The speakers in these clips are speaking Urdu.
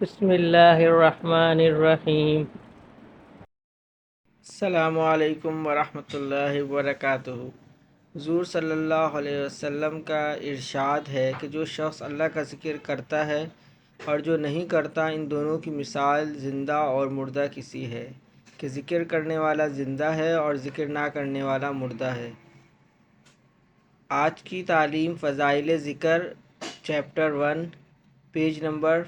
بسم اللہ الرحمن الرحیم۔ السلام علیکم ورحمۃ اللہ وبرکاتہ۔ حضور صلی اللہ علیہ وسلم کا ارشاد ہے کہ جو شخص اللہ کا ذکر کرتا ہے اور جو نہیں کرتا، ان دونوں کی مثال زندہ اور مردہ کسی ہے کہ ذکر کرنے والا زندہ ہے اور ذکر نہ کرنے والا مردہ ہے۔ آج کی تعلیم فضائل ذکر چیپٹر 1 پیج نمبر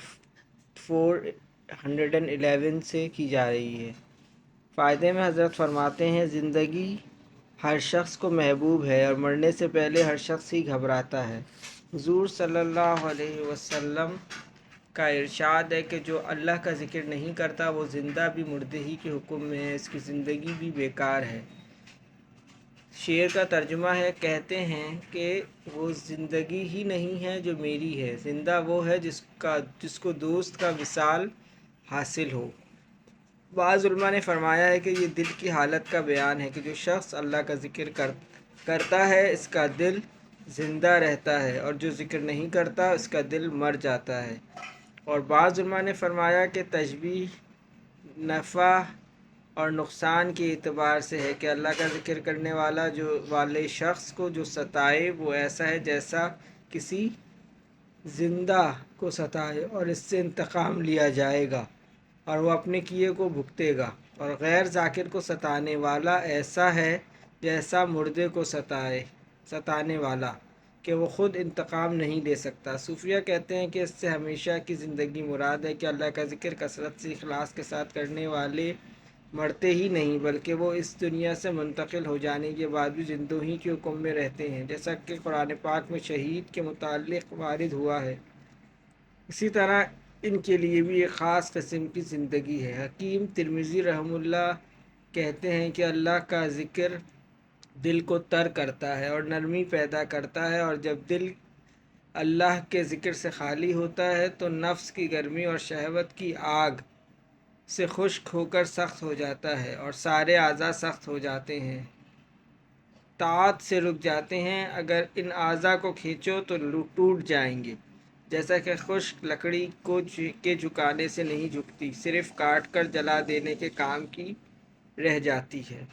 411 سے کی جا رہی ہے۔ فائدے میں حضرت فرماتے ہیں، زندگی ہر شخص کو محبوب ہے اور مرنے سے پہلے ہر شخص ہی گھبراتا ہے۔ حضور صلی اللہ علیہ وسلم کا ارشاد ہے کہ جو اللہ کا ذکر نہیں کرتا وہ زندہ بھی مردے ہی کے حکم میں ہے، اس کی زندگی بھی بیکار ہے۔ شعر کا ترجمہ ہے، کہتے ہیں کہ وہ زندگی ہی نہیں ہے جو میری ہے، زندہ وہ ہے جس کو دوست کا وصال حاصل ہو۔ بعض علماء نے فرمایا ہے کہ یہ دل کی حالت کا بیان ہے کہ جو شخص اللہ کا ذکر کرتا ہے اس کا دل زندہ رہتا ہے، اور جو ذکر نہیں کرتا اس کا دل مر جاتا ہے۔ اور بعض علماء نے فرمایا کہ تشبیہ نفع اور نقصان کے اعتبار سے ہے کہ اللہ کا ذکر کرنے والے شخص کو جو ستائے وہ ایسا ہے جیسا کسی زندہ کو ستائے اور اس سے انتقام لیا جائے گا اور وہ اپنے کیے کو بھگتے گا، اور غیر ذاکر کو ستانے والا ایسا ہے جیسا مردے کو ستانے والا کہ وہ خود انتقام نہیں لے سکتا۔ صوفیہ کہتے ہیں کہ اس سے ہمیشہ کی زندگی مراد ہے کہ اللہ کا ذکر کثرت سے اخلاص کے ساتھ کرنے والے مرتے ہی نہیں بلکہ وہ اس دنیا سے منتقل ہو جانے کے بعد بھی زندوں ہی کے حکم میں رہتے ہیں، جیسا کہ قرآن پاک میں شہید کے متعلق وارد ہوا ہے۔ اسی طرح ان کے لیے بھی ایک خاص قسم کی زندگی ہے۔ حکیم ترمذی رحمہ اللہ کہتے ہیں کہ اللہ کا ذکر دل کو تر کرتا ہے اور نرمی پیدا کرتا ہے، اور جب دل اللہ کے ذکر سے خالی ہوتا ہے تو نفس کی گرمی اور شہوت کی آگ سے خشک ہو کر سخت ہو جاتا ہے اور سارے اعضاء سخت ہو جاتے ہیں، طاعت سے رک جاتے ہیں۔ اگر ان اعضاء کو کھینچو تو ٹوٹ جائیں گے، جیسا کہ خشک لکڑی کے جھکانے سے نہیں جھکتی، صرف کاٹ کر جلا دینے کے کام کی رہ جاتی ہے۔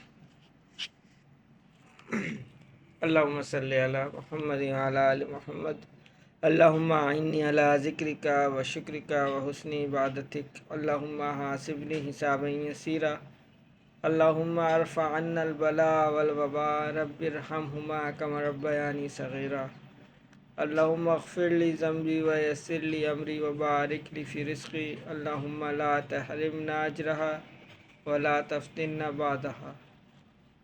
اللہم صلی علی محمد وعلی آل محمد۔ اللہم اعنی علی ذکرک و شکرک و حسن عبادتک۔ اللہم حاسبنی حسابا یسیرا۔ اللہم ارفع عنا البلاء والوباء، رب ارحمہما کما ربیانی صغیرا۔ اللہم اغفر لی ذنبی ویسر لی امری وبارک لی فی رزقی۔ اللہم لا تحرمنا اجرہا ولا تفتنا بعدہا۔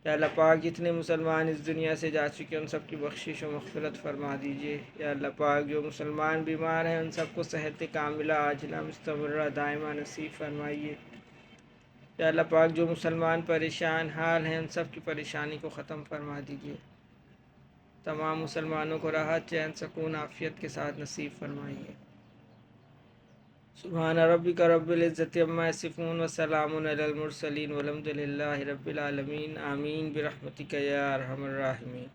یا اللہ پاک جتنے مسلمان اس دنیا سے جا چکے ان سب کی بخشش و مغفرت فرما دیجیے۔ یا اللہ پاک جو مسلمان بیمار ہیں ان سب کو صحت کاملہ عاجلہ مستمرہ دائمہ نصیب فرمائیے۔ یا اللہ پاک جو مسلمان پریشان حال ہیں ان سب کی پریشانی کو ختم فرما دیجیے۔ تمام مسلمانوں کو راحت، چین، سکون، عافیت کے ساتھ نصیب فرمائیے۔ سبحان ربک رب العزت عما یصفون وسلام علی المرسلین والحمد للہ رب العالمین، آمین برحمتک یا ارحم الراحمین۔